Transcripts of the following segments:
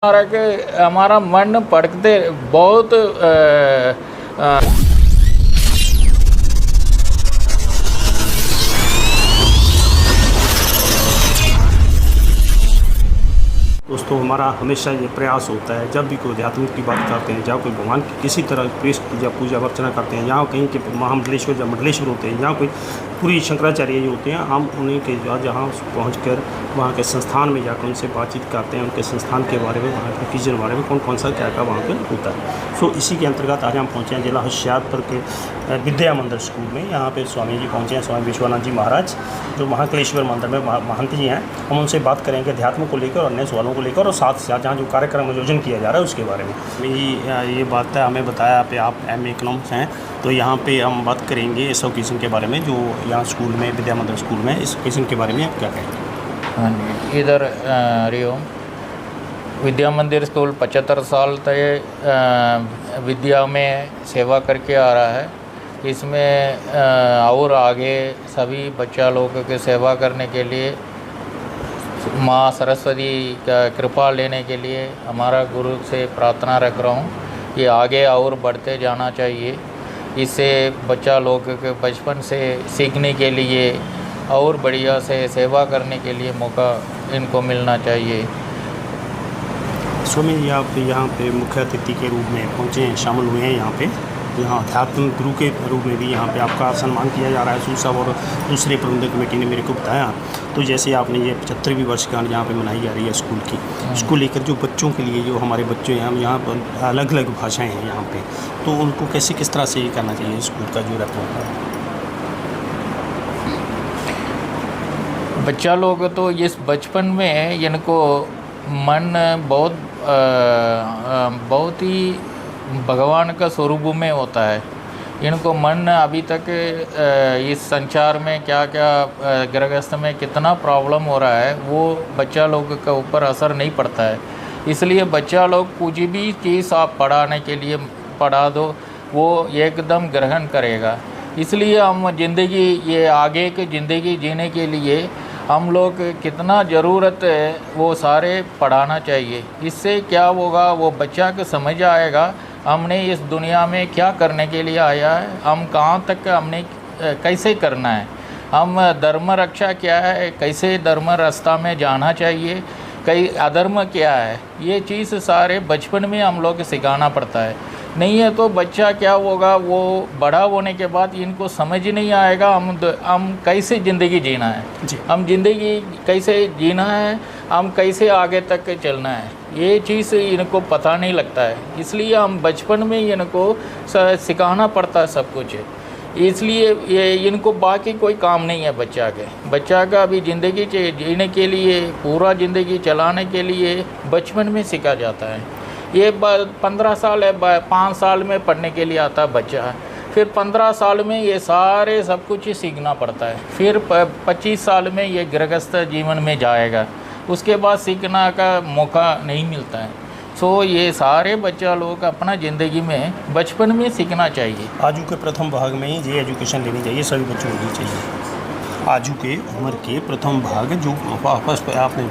हमारा मन पढ़ते बहुत दोस्तों, हमारा हमेशा ये प्रयास होता है जब भी कोई अध्यात्म की बात करते हैं, जहाँ कोई भगवान की किसी तरह प्रेस या पूजा अर्चना करते हैं, यहाँ कहीं के महामंडलेश्वर या मंडलेश्वर होते हैं, यहाँ कोई पूरी शंकराचार्य जी होते हैं, हम उन्हीं के जहाँ पहुँच कर वहाँ के संस्थान में जाकर उनसे बातचीत करते हैं, उनके संस्थान के बारे में, वहाँ के किचन के बारे में, कौन कौन सा क्या क्या वहाँ पर होता है। सो इसी के अंतर्गत आज हम पहुँचे हैं जिला होशियारपुर के विद्या मंदिर स्कूल में। यहाँ पे स्वामी जी पहुँचे हैं, स्वामी विश्वनाथ जी महाराज, जो महाकालेश्वर मंदिर में महंत जी हैं। हम उनसे बात करेंगे अध्यात्म को लेकर और अन्य सवालों को लेकर, और साथ साथ जहाँ जो कार्यक्रम आयोजन किया जा रहा है उसके बारे में। ये बात है, हमें बताया आप एम.ए. इकोनॉमिक्स हैं, तो यहाँ पे हम बात करेंगे इस ओकेज़न के बारे में जो यहाँ स्कूल में, विद्या मंदिर स्कूल में, इस ओकेज़न के बारे में आप क्या कहेंगे? हाँ जी, इधर हरिओम विद्या मंदिर स्कूल 75 साल तक विद्या में सेवा करके आ रहा है। इसमें और आगे सभी बच्चा लोगों की सेवा करने के लिए, माँ सरस्वती का कृपा लेने के लिए हमारा गुरु से प्रार्थना रख रहा हूँ, ये आगे और बढ़ते जाना चाहिए। इससे बच्चा लोग के बचपन से सीखने के लिए और बढ़िया से सेवा करने के लिए मौका इनको मिलना चाहिए। स्वामी जी, आप यहाँ पे मुख्य अतिथि के रूप में पहुँचे हैं, शामिल हुए हैं यहाँ अध्यात्म गुरु के रूप में भी यहाँ पे आपका सम्मान किया जा रहा है। सूद साहब और दूसरे प्रबंधक कमेटी ने मेरे को बताया। तो जैसे आपने ये 75वीं वर्षगांठ यहाँ पे मनाई जा रही है स्कूल की, इसको लेकर जो बच्चों के लिए, जो हमारे बच्चे हैं, हम यहाँ पर अलग अलग भाषाएँ हैं यहाँ पे, तो उनको कैसे किस तरह से ये करना चाहिए स्कूल का जो रहता है? बच्चा लोग तो इस बचपन में इनको मन बहुत ही भगवान का स्वरूप में होता है। इनको मन अभी तक इस संसार में क्या क्या ग्रहस्थ में कितना प्रॉब्लम हो रहा है वो बच्चा लोग के ऊपर असर नहीं पड़ता है। इसलिए बच्चा लोग कुछ भी चीज़ आप पढ़ाने के लिए पढ़ा दो, वो एकदम ग्रहण करेगा। इसलिए हम ज़िंदगी, ये आगे की ज़िंदगी जीने के लिए हम लोग कितना ज़रूरत है वो सारे पढ़ाना चाहिए। इससे क्या होगा, वो बच्चा को समझ आएगा हमने इस दुनिया में क्या करने के लिए आया है, हम कहाँ तक हमने कैसे करना है, हम धर्म रक्षा क्या है, कैसे धर्म रास्ता में जाना चाहिए, कई अधर्म क्या है, ये चीज़ सारे बचपन में हम लोग सिखाना पड़ता है। नहीं है तो बच्चा क्या होगा, वो बड़ा होने के बाद इनको समझ नहीं आएगा हम कैसे ज़िंदगी जीना है, हम ज़िंदगी कैसे जीना है, हम कैसे आगे तक चलना है, ये चीज़ इनको पता नहीं लगता है। इसलिए हम बचपन में इनको सिखाना पड़ता है सब कुछ। इसलिए ये इनको बाकी कोई काम नहीं है बच्चा का अभी ज़िंदगी जीने के लिए, पूरा ज़िंदगी चलाने के लिए बचपन में सीखा जाता है। ये 15 साल है, 5 साल में पढ़ने के लिए आता है बच्चा, फिर 15 साल में ये सारे सब कुछ सीखना पड़ता है, फिर 25 साल में ये गृहस्थ जीवन में जाएगा, उसके बाद सीखना का मौका नहीं मिलता है। सो ये सारे बच्चा लोग अपना ज़िंदगी में बचपन में सीखना चाहिए। आजू के प्रथम भाग में ये एजुकेशन लेनी चाहिए, सभी बच्चों को लेनी चाहिए। आजू के उम्र के प्रथम भाग जो आपने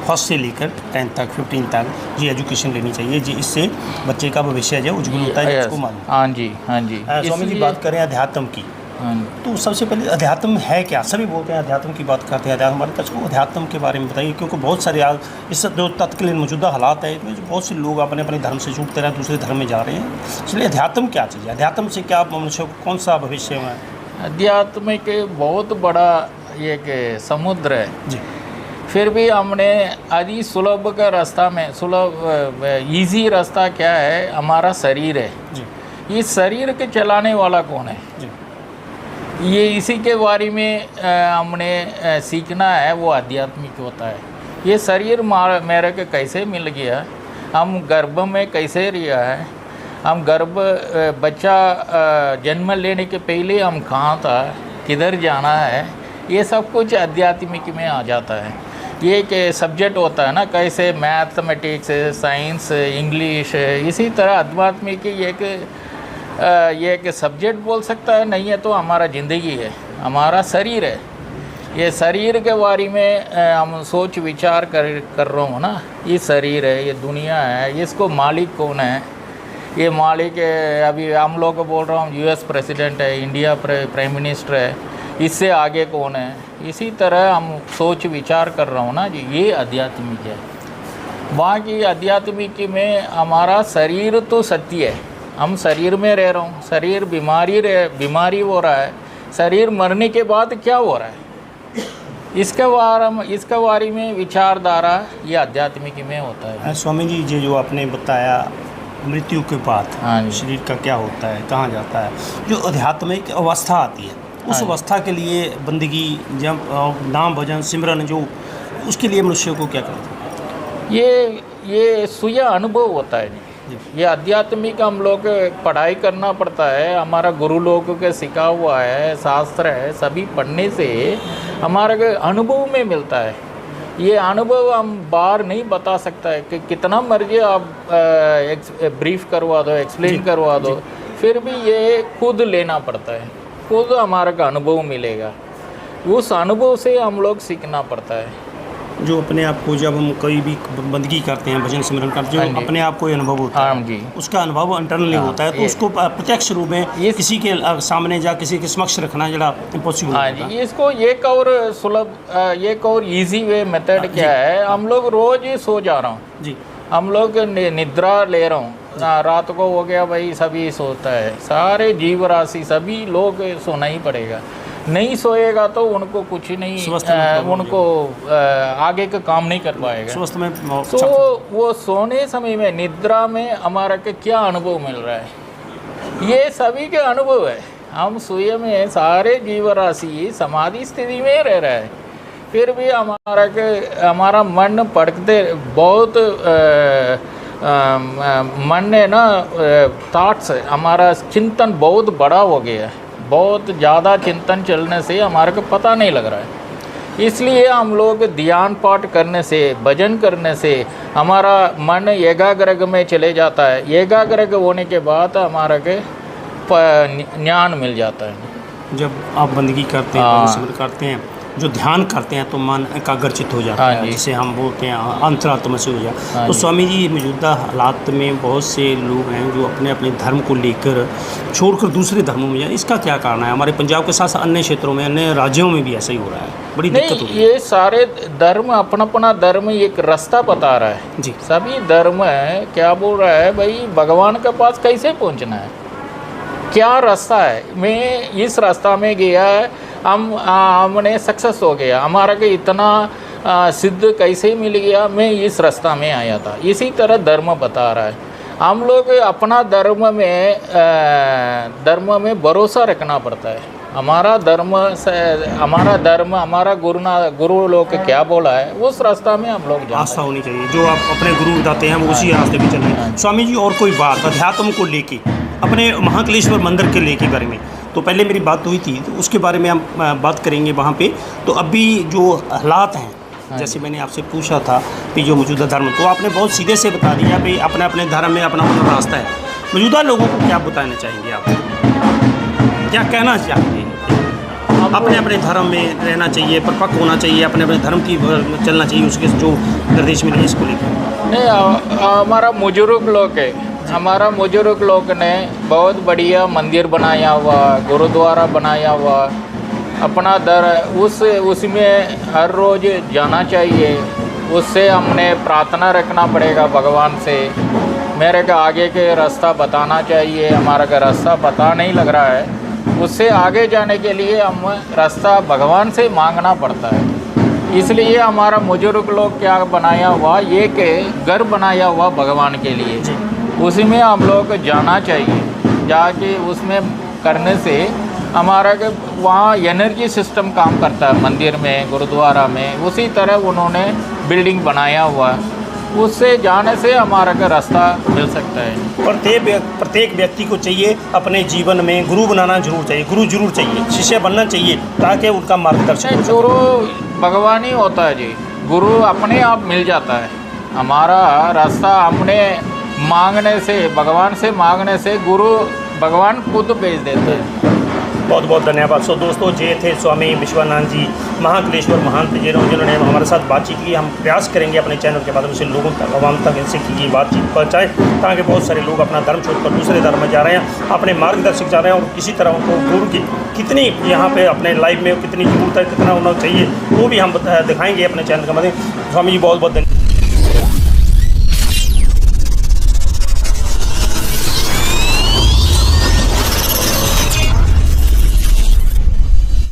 फर्स्ट से लेकर 10 तक 15 तक ये एजुकेशन लेनी चाहिए जी, इससे बच्चे का भविष्य जो उज्जवल होता है, इसको मालूम। हाँ जी, हाँ जी। स्वामी जी, बात करें अध्यात्म की, तो सबसे पहले अध्यात्म है क्या? सभी बोलते हैं अध्यात्म की बात करते हैं, अध्यात्म हमारे पास को अध्यात्म के बारे में बताइए, क्योंकि बहुत सारे इस जो तत्कालीन मौजूदा हालात है इसमें बहुत से लोग अपने अपने धर्म से छूटते रहे, दूसरे धर्म में जा रहे हैं। इसलिए अध्यात्म क्या चीज़ है? अध्यात्म से क्या मनुष्य को कौन सा भविष्य है? अध्यात्म के बहुत बड़ा एक समुद्र है जी। फिर भी हमने आदि सुलभ का रास्ता में, सुलभ ईजी रास्ता क्या है, हमारा शरीर है जी। इस शरीर के चलाने वाला कौन है जी? ये इसी के बारे में हमने सीखना है, वो आध्यात्मिक होता है। ये शरीर मेरे को कैसे मिल गया, हम गर्भ में कैसे रिया है, हम बच्चा जन्म लेने के पहले हम कहाँ था, किधर जाना है, ये सब कुछ आध्यात्मिक में आ जाता है। ये एक सब्जेक्ट होता है ना, कैसे मैथमेटिक्स, साइंस, इंग्लिश, इसी तरह आध्यात्मिक ये एक सब्जेक्ट बोल सकता है। नहीं है तो हमारा ज़िंदगी है, हमारा शरीर है। ये शरीर के बारे में हम सोच विचार कर रहा हूँ ना। ये शरीर है, ये दुनिया है, इसको मालिक कौन है? ये मालिक अभी हम लोग को बोल रहा हूँ यूएस प्रेसिडेंट है, इंडिया प्राइम मिनिस्टर है, इससे आगे कौन है? इसी तरह हम सोच विचार कर रहा हूँ ना जी। ये आध्यात्मिक है। बाकी आध्यात्मिक में हमारा शरीर तो सत्य है, हम शरीर में रह रहा हूँ, शरीर बीमारी हो रहा है, शरीर मरने के बाद क्या हो रहा है, इसके बारे में विचारधारा ये आध्यात्मिक में होता है। स्वामी जी, ये जो आपने बताया मृत्यु के बाद हाँ जी। शरीर का क्या होता है, कहाँ जाता है, जो आध्यात्मिक अवस्था आती है उस हाँ। अवस्था के लिए बंदगी, जब नाम भजन सिमरन, जो उसके लिए मनुष्य को क्या करना चाहिए? ये स्वयं अनुभव होता है जी। ये आध्यात्मिक हम लोग पढ़ाई करना पड़ता है, हमारा गुरु लोगों के सिखा हुआ है, शास्त्र है, सभी पढ़ने से हमारे अनुभव में मिलता है। ये अनुभव हम बाहर नहीं बता सकता है कि कितना मर्जी आप ब्रीफ करवा दो, एक्सप्लेन करवा दो, फिर भी ये खुद लेना पड़ता है, खुद हमारे का अनुभव मिलेगा, उस अनुभव से हम लोग सीखना पड़ता है। जो अपने आप को, जब हम कोई भी बंदगी करते हैं, भजन सिमरन करते हैं, जो अपने आप को अनुभव होता है, हाँ जी, उसका अनुभव इंटरनली होता है, तो उसको प्रत्यक्ष रूप में किसी के सामने जा किसी के समक्ष रखना जरा इम्पॉसिबल हाँ जी। इसको एक और सुलभ, एक और इजी वे मेथड क्या है, हम लोग रोज ही सो जा रहा हूँ जी, हम लोग निद्रा ले रहा हूँ, रात को हो गया भाई, सभी सोता है, सारे जीव राशि सभी लोग सोना ही पड़ेगा। नहीं सोएगा तो उनको कुछ नहीं, उनको आगे का काम नहीं कर पाएगा। स्वस्थ में तो वो सोने समय में, निद्रा में हमारा के क्या अनुभव मिल रहा है, ये सभी के अनुभव है। हम सोए में सारे जीव राशि समाधि स्थिति में रह रहा है, फिर भी हमारा मन पढ़ते बहुत मन है ना, थॉट्स, हमारा चिंतन बहुत बड़ा हो गया है, बहुत ज़्यादा चिंतन चलने से हमारे को पता नहीं लग रहा है। इसलिए हम लोग ध्यान पाठ करने से, भजन करने से हमारा मन एकाग्र में चले जाता है, एकाग्र होने के बाद हमारा के ज्ञान मिल जाता है। जब आप बंदगी करते हैं, भजन सिमरन करते हैं, जो ध्यान करते हैं तो मन एकाग्रचित हो जाता है, जिसे हम बोलते हैं अंतरात्मा से हो जाए। तो स्वामी जी, मौजूदा हालात में बहुत से लोग हैं जो अपने अपने धर्म को लेकर छोड़कर दूसरे धर्मों में जाए, इसका क्या कारण है? हमारे पंजाब के साथ साथ अन्य क्षेत्रों में, अन्य राज्यों में भी ऐसा ही हो रहा है, बड़ी दिक्कत हो रही है। ये सारे धर्म अपना अपना धर्म एक रास्ता बता रहा है जी। सभी धर्म है क्या बोल रहा है भाई, भगवान के पास कैसे पहुंचना है, क्या रास्ता है, मैं इस रास्ता में गया है, हमने सक्सेस हो गया, हमारा के इतना सिद्ध कैसे मिल गया, मैं इस रास्ता में आया था। इसी तरह धर्म बता रहा है। हम लोग अपना धर्म में भरोसा रखना पड़ता है। हमारा धर्म, हमारा गुरु लोग क्या बोला है, उस रास्ता में हम लोग आस्था होनी चाहिए, जो आप अपने गुरु बताते हैं वो उसी रास्ते पे चलना। स्वामी जी, और कोई बात अध्यात्म को लेके, अपने महाकालेश्वर मंदिर के लेके बारे में तो पहले मेरी बात हुई थी, तो उसके बारे में हम बात करेंगे वहाँ पे। तो अभी जो हालात हैं, जैसे मैंने आपसे पूछा था कि जो मौजूदा धर्म, तो आपने बहुत सीधे से बता दिया भाई अपने अपने धर्म में अपना अपना रास्ता है। मौजूदा लोगों को क्या बताना चाहेंगे आप, क्या कहना चाहेंगे? अपने अपने धर्म में रहना चाहिए, परिपक्व होना चाहिए, अपने अपने धर्म की चलना चाहिए, उसके जो निर्देश मिले इसको लेकर। नहीं, हमारा बुजुर्ग लोग ने बहुत बढ़िया मंदिर बनाया हुआ, गुरुद्वारा बनाया हुआ, अपना उसमें हर रोज़ जाना चाहिए, उससे हमने प्रार्थना रखना पड़ेगा भगवान से, मेरे का आगे के रास्ता बताना चाहिए, हमारा का रास्ता पता नहीं लग रहा है, उससे आगे जाने के लिए हम रास्ता भगवान से मांगना पड़ता है। इसलिए हमारा बुजुर्ग लोग क्या बनाया हुआ, एक घर बनाया हुआ भगवान के लिए, उसी में हम लोग जाना चाहिए, जाके उसमें करने से हमारा के वहाँ एनर्जी सिस्टम काम करता है, मंदिर में, गुरुद्वारा में, उसी तरह उन्होंने बिल्डिंग बनाया हुआ, उससे जाने से हमारा का रास्ता मिल सकता है। प्रत्येक व्यक्ति को चाहिए अपने जीवन में गुरु बनाना जरूर चाहिए, गुरु जरूर चाहिए, शिष्य बनना चाहिए, ताकि उनका मार्गदर्शन। गुरु भगवान ही होता है जी, गुरु अपने आप मिल जाता है। हमारा रास्ता हमने मांगने से, भगवान से मांगने से गुरु भगवान खुद भेज देते हैं। बहुत बहुत धन्यवाद। सो दोस्तों, ये थे स्वामी विश्वानंद जी महाकालेश्वर महंत जिन्होंने हमारे साथ बातचीत की। हम प्रयास करेंगे अपने चैनल के माध्यम से लोगों तक, आवाम तक इनसे की ये बातचीत पहुँचाएँ, ताकि बहुत सारे लोग अपना धर्म छोड़कर दूसरे धर्म में जा रहे हैं, अपने मार्गदर्शक जा रहे हैं, और किसी तरह उनको गुरु की कितनी यहाँ पे अपने लाइफ में कितनी जरूरत है, कितना होना चाहिए, वो भी हम दिखाएंगे अपने चैनल के माध्यम। स्वामी जी बहुत बहुत धन्यवाद।